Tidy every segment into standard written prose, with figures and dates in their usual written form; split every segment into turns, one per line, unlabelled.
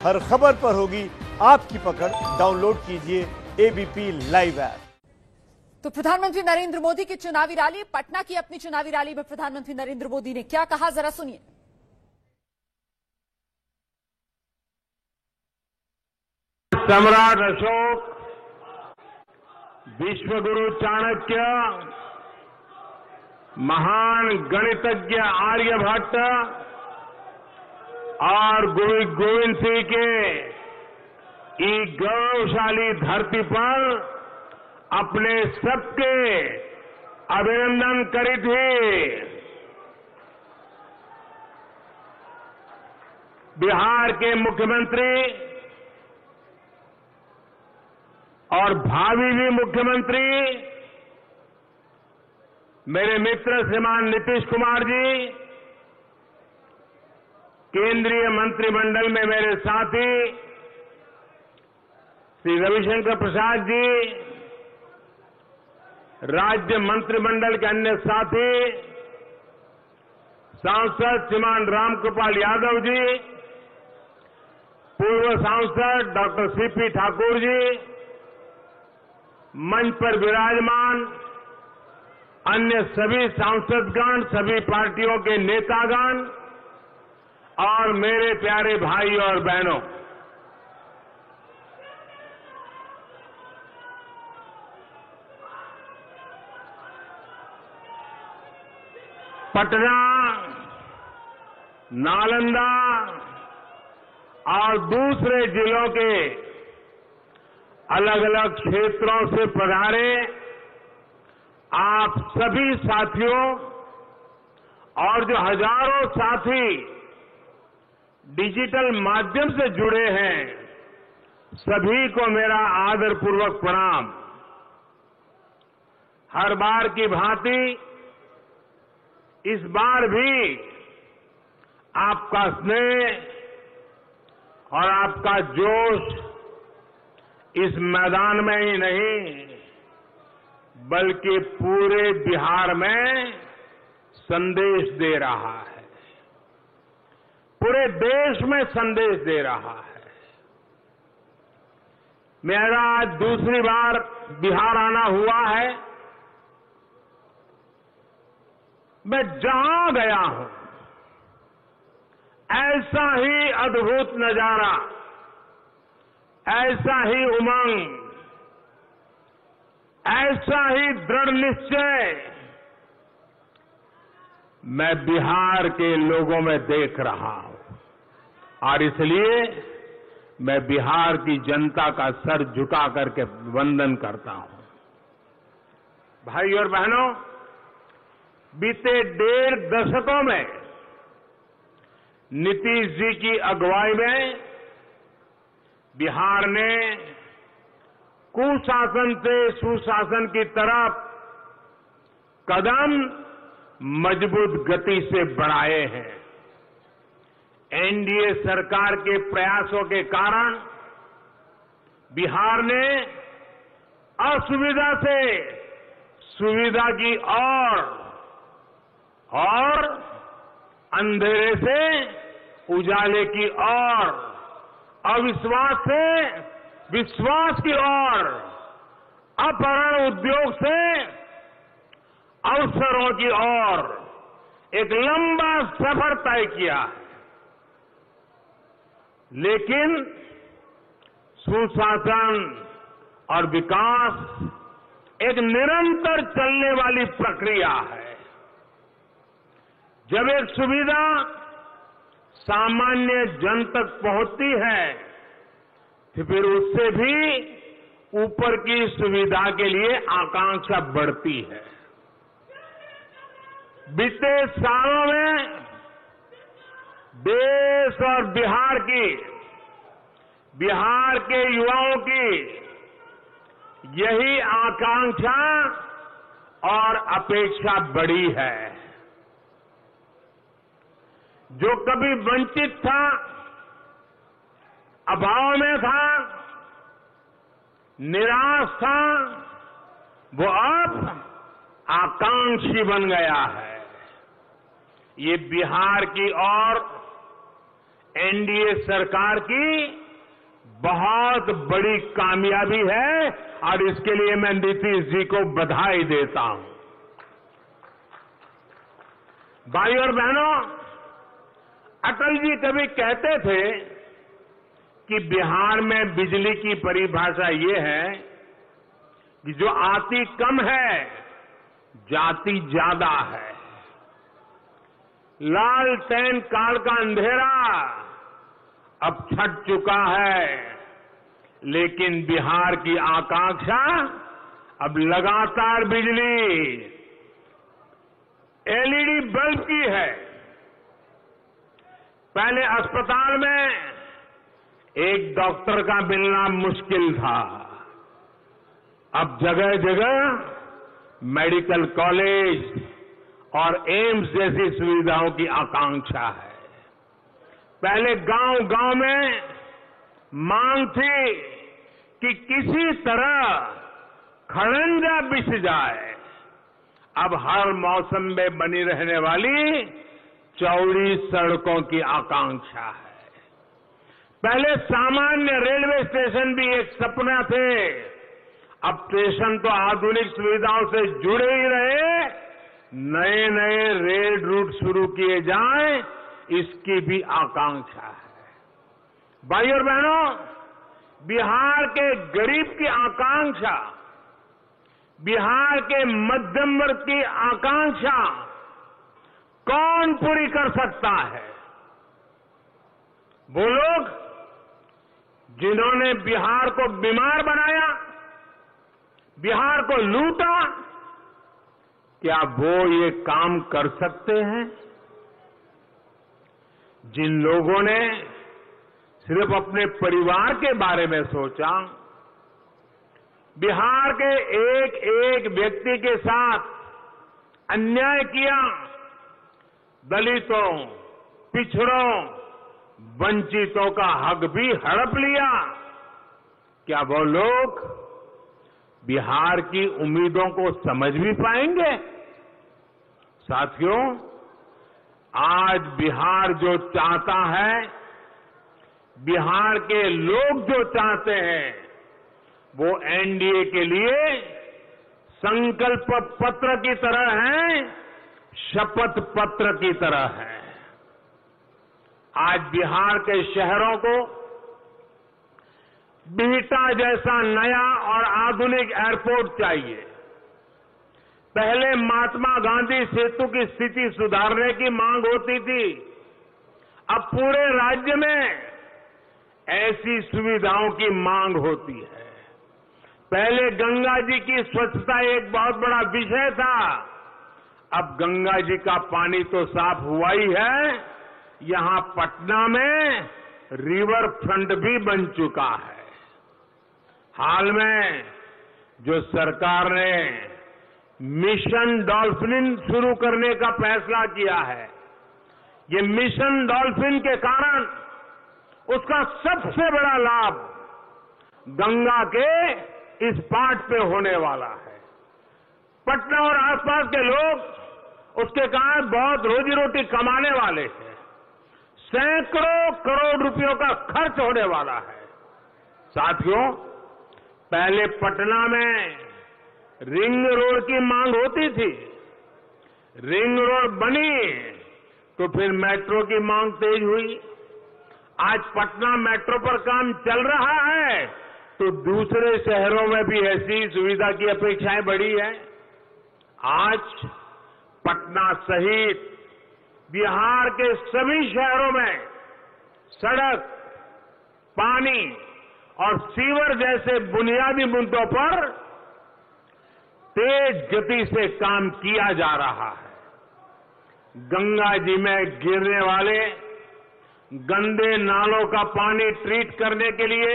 हर खबर पर होगी आपकी पकड़। डाउनलोड कीजिए एबीपी लाइव ऐप।
तो प्रधानमंत्री नरेंद्र मोदी की चुनावी रैली, पटना की अपनी चुनावी रैली में प्रधानमंत्री नरेंद्र मोदी ने क्या कहा, जरा सुनिए।
सम्राट अशोक, विश्वगुरु चाणक्य, महान गणितज्ञ आर्यभट्ट और गुरु गोविंद सिंह के गौरवशाली धरती पर अपने सबके अभिनंदन करी थी। बिहार के मुख्यमंत्री और भावी भी मुख्यमंत्री मेरे मित्र श्रीमान नीतीश कुमार जी, केंद्रीय मंत्रिमंडल में मेरे साथी श्री रविशंकर प्रसाद जी, राज्य मंत्रिमंडल के अन्य साथी, सांसद श्रीमान रामकृपाल यादव जी, पूर्व सांसद डॉक्टर सीपी ठाकुर जी, मंच पर विराजमान अन्य सभी सांसदगण, सभी पार्टियों के नेतागण और मेरे प्यारे भाई और बहनों, पटना, नालंदा और दूसरे जिलों के अलग अलग क्षेत्रों से पधारे आप सभी साथियों और जो हजारों साथी डिजिटल माध्यम से जुड़े हैं, सभी को मेरा आदरपूर्वक प्रणाम। हर बार की भांति इस बार भी आपका स्नेह और आपका जोश इस मैदान में ही नहीं बल्कि पूरे बिहार में संदेश दे रहा है, पूरे देश में संदेश दे रहा है। मेरा आज दूसरी बार बिहार आना हुआ है। मैं जहां गया हूं ऐसा ही अद्भुत नजारा, ऐसा ही उमंग, ऐसा ही दृढ़ निश्चय मैं बिहार के लोगों में देख रहा हूं और इसलिए मैं बिहार की जनता का सर झुका करके वंदन करता हूं। भाई और बहनों, बीते 1.5 दशकों में नीतीश जी की अगुवाई में बिहार ने कुशासन से सुशासन की तरफ कदम मजबूत गति से बढ़ाए हैं। एनडीए सरकार के प्रयासों के कारण बिहार ने असुविधा से सुविधा की और अंधेरे से उजाले की ओर, अविश्वास से विश्वास की ओर, अपहरण उद्योग से अवसरों की ओर एक लंबा सफर तय किया है। लेकिन सुशासन और विकास एक निरंतर चलने वाली प्रक्रिया है। जब एक सुविधा सामान्य जन तक पहुंचती है तो फिर उससे भी ऊपर की सुविधा के लिए आकांक्षा बढ़ती है। बीते सालों में देश और बिहार के युवाओं की यही आकांक्षा और अपेक्षा बढ़ी है। जो कभी वंचित था, अभाव में था, निराश था, वो अब आकांक्षी बन गया है। ये बिहार की ओर एनडीए सरकार की बहुत बड़ी कामयाबी है और इसके लिए मैं नीतीश जी को बधाई देता हूं। भाई और बहनों, अटल जी कभी कहते थे कि बिहार में बिजली की परिभाषा ये है कि जो आती कम है, जाती ज्यादा है। लालटेन काल का अंधेरा अब छट चुका है, लेकिन बिहार की आकांक्षा अब लगातार बिजली, एलईडी बल्ब की है। पहले अस्पताल में एक डॉक्टर का मिलना मुश्किल था, अब जगह जगह मेडिकल कॉलेज और एम्स जैसी सुविधाओं की आकांक्षा है। पहले गांव-गांव में मांग थी कि किसी तरह खड़ंजा बिछ जाए, अब हर मौसम में बनी रहने वाली चौड़ी सड़कों की आकांक्षा है। पहले सामान्य रेलवे स्टेशन भी एक सपना थे, अब स्टेशन तो आधुनिक सुविधाओं से जुड़े ही रहे, नए नए रेल रूट शुरू किए जाएं, इसकी भी आकांक्षा है। भाई और बहनों, बिहार के गरीब की आकांक्षा, बिहार के मध्यम वर्ग की आकांक्षा कौन पूरी कर सकता है? वो लोग जिन्होंने बिहार को बीमार बनाया, बिहार को लूटा, क्या वो ये काम कर सकते हैं? जिन लोगों ने सिर्फ अपने परिवार के बारे में सोचा, बिहार के एक एक व्यक्ति के साथ अन्याय किया, दलितों, पिछड़ों, वंचितों का हक भी हड़प लिया, क्या वो लोग बिहार की उम्मीदों को समझ भी पाएंगे? साथियों, आज बिहार जो चाहता है, बिहार के लोग जो चाहते हैं, वो एनडीए के लिए संकल्प पत्र की तरह है, शपथ पत्र की तरह है। आज बिहार के शहरों को बिहटा जैसा नया और आधुनिक एयरपोर्ट चाहिए। पहले महात्मा गांधी सेतु की स्थिति सुधारने की मांग होती थी, अब पूरे राज्य में ऐसी सुविधाओं की मांग होती है। पहले गंगा जी की स्वच्छता एक बहुत बड़ा विषय था, अब गंगा जी का पानी तो साफ हुआ ही है, यहां पटना में रिवर फ्रंट भी बन चुका है। हाल में जो सरकार ने मिशन डॉल्फिन शुरू करने का फैसला किया है, ये मिशन डॉल्फिन के कारण उसका सबसे बड़ा लाभ गंगा के इस पाट पे होने वाला है। पटना और आसपास के लोग उसके कारण बहुत रोजी रोटी कमाने वाले हैं। सैकड़ों करोड़ रुपयों का खर्च होने वाला है। साथियों, पहले पटना में रिंग रोड की मांग होती थी, रिंग रोड बनी तो फिर मेट्रो की मांग तेज हुई। आज पटना मेट्रो पर काम चल रहा है तो दूसरे शहरों में भी ऐसी सुविधा की अपेक्षाएं बढ़ी है। आज पटना सहित बिहार के सभी शहरों में सड़क, पानी और सीवर जैसे बुनियादी मुद्दों पर तेज गति से काम किया जा रहा है। गंगा जी में गिरने वाले गंदे नालों का पानी ट्रीट करने के लिए,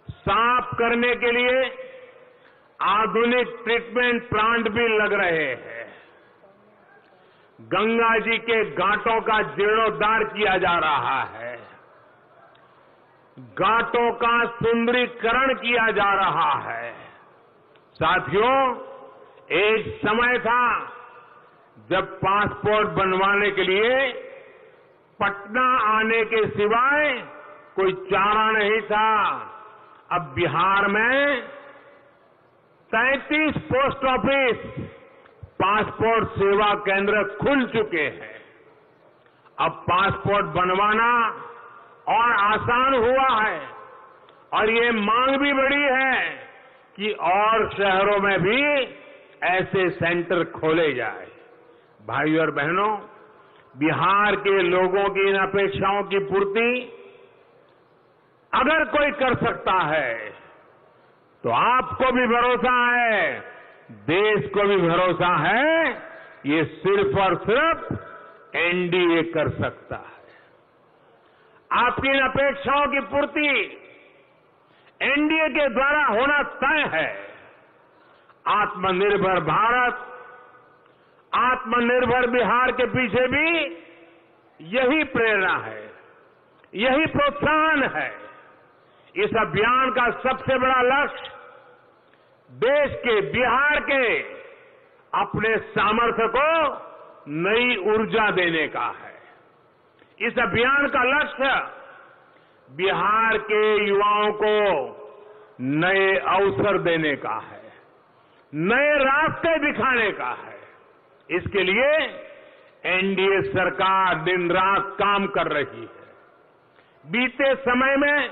साफ करने के लिए आधुनिक ट्रीटमेंट प्लांट भी लग रहे हैं। गंगा जी के घाटों का जीर्णोद्धार किया जा रहा है, घाटों का सुंदरीकरण किया जा रहा है। साथियों, एक समय था जब पासपोर्ट बनवाने के लिए पटना आने के सिवाय कोई चारा नहीं था। अब बिहार में 33 पोस्ट ऑफिस, पासपोर्ट सेवा केंद्र खुल चुके हैं। अब पासपोर्ट बनवाना और आसान हुआ है और ये मांग भी बढ़ी है कि और शहरों में भी ऐसे सेंटर खोले जाए। भाइयों और बहनों, बिहार के लोगों की इन अपेक्षाओं की पूर्ति अगर कोई कर सकता है तो आपको भी भरोसा है, देश को भी भरोसा है, ये सिर्फ और सिर्फ एनडीए कर सकता है। आपकी इन अपेक्षाओं की पूर्ति एनडीए के द्वारा होना तय है। आत्मनिर्भर भारत, आत्मनिर्भर बिहार के पीछे भी यही प्रेरणा है, यही प्रोत्साहन है। इस अभियान का सबसे बड़ा लक्ष्य देश के, बिहार के अपने सामर्थ्य को नई ऊर्जा देने का है। इस अभियान का लक्ष्य बिहार के युवाओं को नए अवसर देने का है, नए रास्ते दिखाने का है। इसके लिए एनडीए सरकार दिन रात काम कर रही है। बीते समय में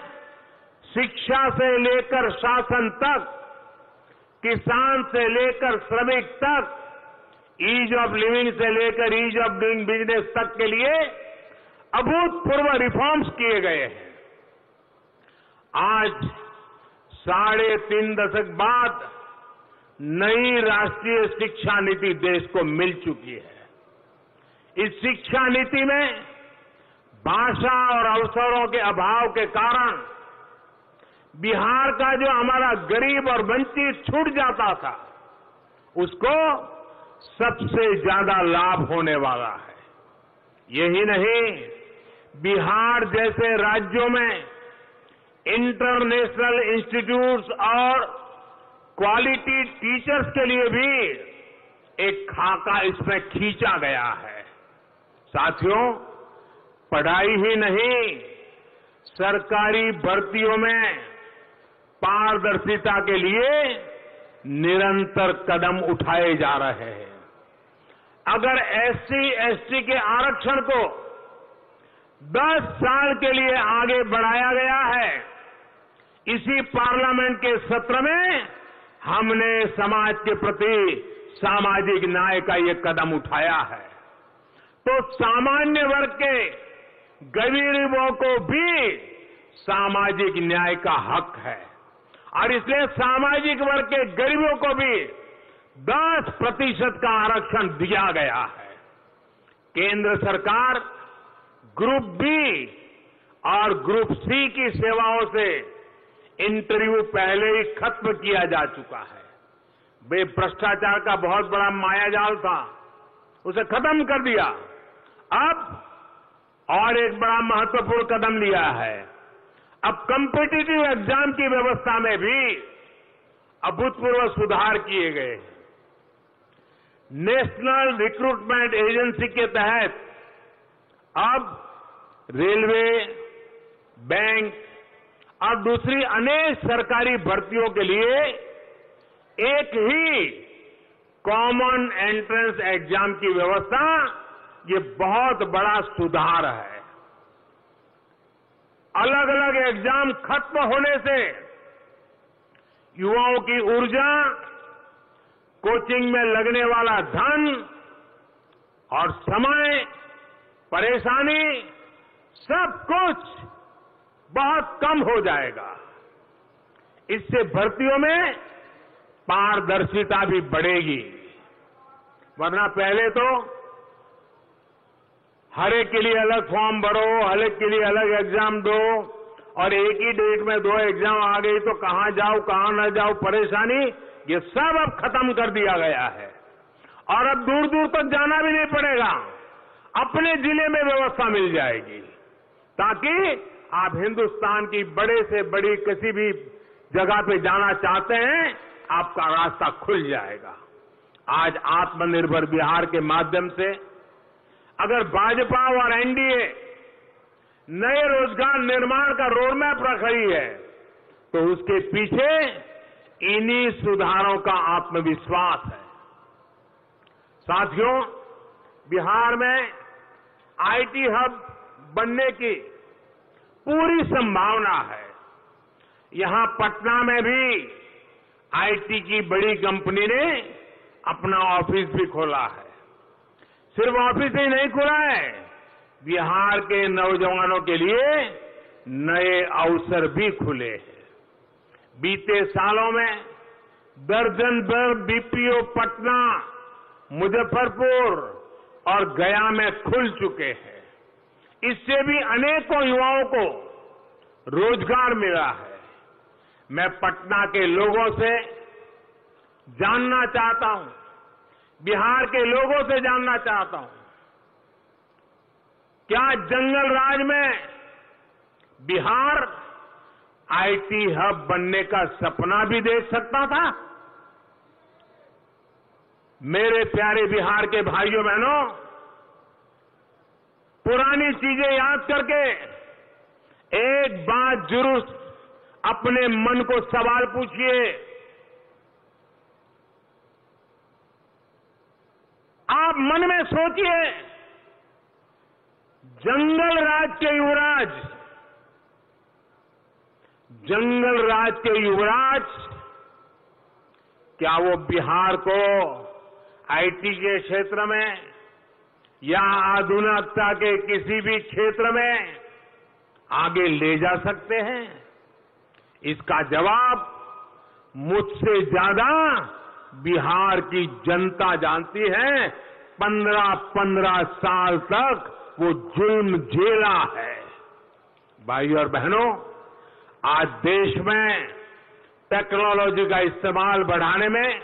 शिक्षा से लेकर शासन तक, किसान से लेकर श्रमिक तक, ईज ऑफ लिविंग से लेकर ईज ऑफ डूइंग बिजनेस तक के लिए अभूतपूर्व रिफॉर्म्स किए गए हैं। आज 3.5 दशक बाद नई राष्ट्रीय शिक्षा नीति देश को मिल चुकी है। इस शिक्षा नीति में भाषा और अवसरों के अभाव के कारण बिहार का जो हमारा गरीब और वंचित छूट जाता था, उसको सबसे ज्यादा लाभ होने वाला है। यही नहीं, बिहार जैसे राज्यों में इंटरनेशनल इंस्टीट्यूट्स और क्वालिटी टीचर्स के लिए भी एक खाका इसमें खींचा गया है। साथियों, पढ़ाई ही नहीं, सरकारी भर्तियों में पारदर्शिता के लिए निरंतर कदम उठाए जा रहे हैं। अगर एससी एसटी के आरक्षण को 10 साल के लिए आगे बढ़ाया गया है, इसी पार्लियामेंट के सत्र में हमने समाज के प्रति सामाजिक न्याय का ये कदम उठाया है। तो सामान्य वर्ग के गरीबों को भी सामाजिक न्याय का हक है और इसलिए सामाजिक वर्ग के गरीबों को भी 10% का आरक्षण दिया गया है। केंद्र सरकार ग्रुप बी और ग्रुप सी की सेवाओं से इंटरव्यू पहले ही खत्म किया जा चुका है। वे भ्रष्टाचार का बहुत बड़ा मायाजाल था, उसे खत्म कर दिया। अब और एक बड़ा महत्वपूर्ण कदम लिया है। अब कॉम्पिटिटिव एग्जाम की व्यवस्था में भी अभूतपूर्व सुधार किए गए हैं। नेशनल रिक्रूटमेंट एजेंसी के तहत अब रेलवे, बैंक और दूसरी अनेक सरकारी भर्तियों के लिए एक ही कॉमन एंट्रेंस एग्जाम की व्यवस्था, ये बहुत बड़ा सुधार है। अलग अलग एग्जाम खत्म होने से युवाओं की ऊर्जा, कोचिंग में लगने वाला धन और समय, परेशानी, सब कुछ बहुत कम हो जाएगा। इससे भर्तियों में पारदर्शिता भी बढ़ेगी। वरना पहले तो हर एक के लिए अलग फॉर्म भरो, हर एक के लिए अलग एग्जाम दो और एक ही डेट में 2 एग्जाम आ गई तो कहां जाओ कहां न जाओ, परेशानी, ये सब अब खत्म कर दिया गया है। और अब दूर दूर तक जाना भी नहीं पड़ेगा, अपने जिले में व्यवस्था मिल जाएगी, ताकि आप हिंदुस्तान की बड़े से बड़ी किसी भी जगह पे जाना चाहते हैं, आपका रास्ता खुल जाएगा। आज आत्मनिर्भर बिहार के माध्यम से अगर भाजपा और एनडीए नए रोजगार निर्माण का रोडमैप रख रही है, तो उसके पीछे इन्हीं सुधारों का आत्मविश्वास है। साथियों, बिहार में आईटी हब बनने की पूरी संभावना है। यहां पटना में भी आईटी की बड़ी कंपनी ने अपना ऑफिस भी खोला है। सिर्फ ऑफिस ही नहीं खुला है, बिहार के नौजवानों के लिए नए अवसर भी खुले हैं। बीते सालों में दर्जन भर बीपीओ पटना, मुजफ्फरपुर और गया में खुल चुके हैं। इससे भी अनेकों युवाओं को रोजगार मिला है। मैं पटना के लोगों से जानना चाहता हूं, बिहार के लोगों से जानना चाहता हूं, क्या जंगल राज में बिहार आईटी हब बनने का सपना भी देख सकता था? मेरे प्यारे बिहार के भाइयों बहनों, पुरानी चीजें याद करके एक बात जरूर अपने मन को सवाल पूछिए, आप मन में सोचिए, जंगल राज के युवराज क्या वो बिहार को आईटी के क्षेत्र में या आधुनिकता के किसी भी क्षेत्र में आगे ले जा सकते हैं? इसका जवाब मुझसे ज्यादा बिहार की जनता जानती है। 15-15 साल तक वो जुल्म झेला है। भाइयों और बहनों, आज देश में टेक्नोलॉजी का इस्तेमाल बढ़ाने में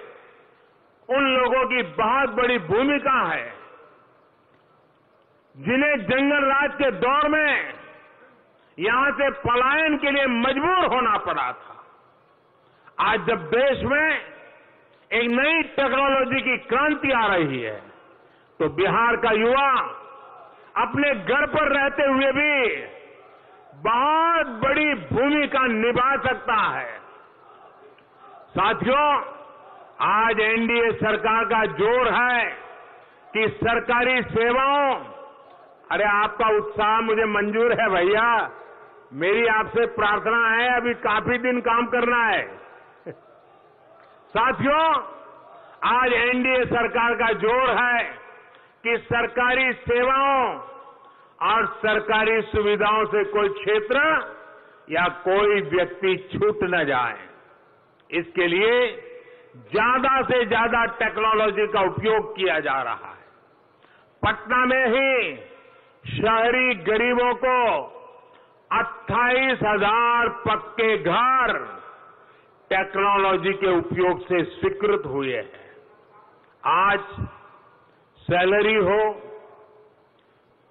उन लोगों की बहुत बड़ी भूमिका है जिन्हें जंगल राज के दौर में यहां से पलायन के लिए मजबूर होना पड़ा था। आज जब देश में एक नई टेक्नोलॉजी की क्रांति आ रही है, तो बिहार का युवा अपने घर पर रहते हुए भी बहुत बड़ी भूमिका निभा सकता है। साथियों, आज एनडीए सरकार का जोर है कि सरकारी सेवाओं, अरे आपका उत्साह मुझे मंजूर है भैया, मेरी आपसे प्रार्थना है, अभी काफी दिन काम करना है। साथियों, आज एनडीए सरकार का जोर है कि सरकारी सेवाओं और सरकारी सुविधाओं से कोई क्षेत्र या कोई व्यक्ति छूट न जाए। इसके लिए ज्यादा से ज्यादा टेक्नोलॉजी का उपयोग किया जा रहा है। पटना में ही शहरी गरीबों को 28,000 पक्के घर टेक्नोलॉजी के उपयोग से स्वीकृत हुए हैं। आज सैलरी हो,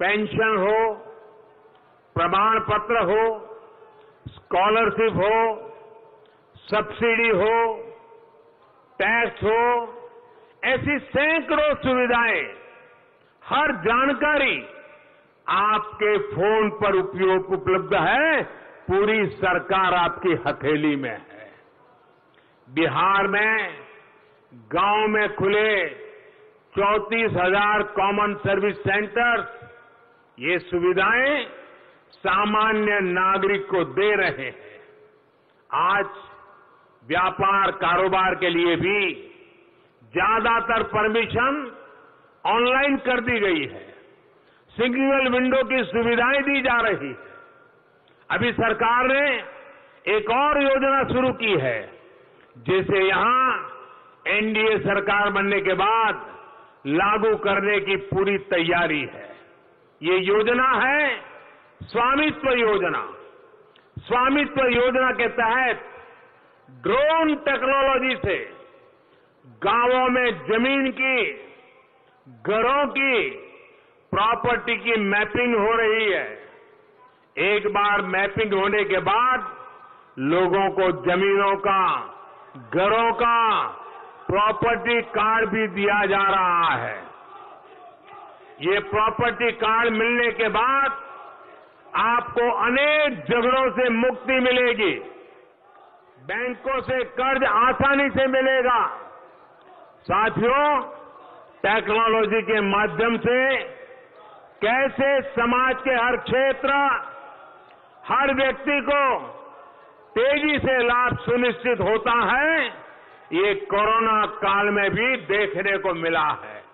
पेंशन हो, प्रमाण पत्र हो, स्कॉलरशिप हो, सब्सिडी हो, टैक्स हो, ऐसी सैकड़ों सुविधाएं, हर जानकारी आपके फोन पर उपलब्ध है। पूरी सरकार आपकी हथेली में है। बिहार में गांव में खुले 34,000 कॉमन सर्विस सेंटर्स, ये सुविधाएं सामान्य नागरिक को दे रहे हैं। आज व्यापार कारोबार के लिए भी ज्यादातर परमिशन ऑनलाइन कर दी गई है। सिंगल विंडो की सुविधाएं दी जा रही है। अभी सरकार ने एक और योजना शुरू की है, जिसे यहां एनडीए सरकार बनने के बाद लागू करने की पूरी तैयारी है। ये योजना है स्वामित्व योजना। स्वामित्व योजना के तहत ड्रोन टेक्नोलॉजी से गांवों में जमीन की, घरों की, प्रॉपर्टी की मैपिंग हो रही है। एक बार मैपिंग होने के बाद लोगों को जमीनों का, घरों का प्रॉपर्टी कार्ड भी दिया जा रहा है। ये प्रॉपर्टी कार्ड मिलने के बाद आपको अनेक झगड़ों से मुक्ति मिलेगी। बैंकों से कर्ज आसानी से मिलेगा। साथियों, टेक्नोलॉजी के माध्यम से कैसे समाज के हर क्षेत्र, हर व्यक्ति को तेजी से लाभ सुनिश्चित होता है, ये कोरोना काल में भी देखने को मिला है।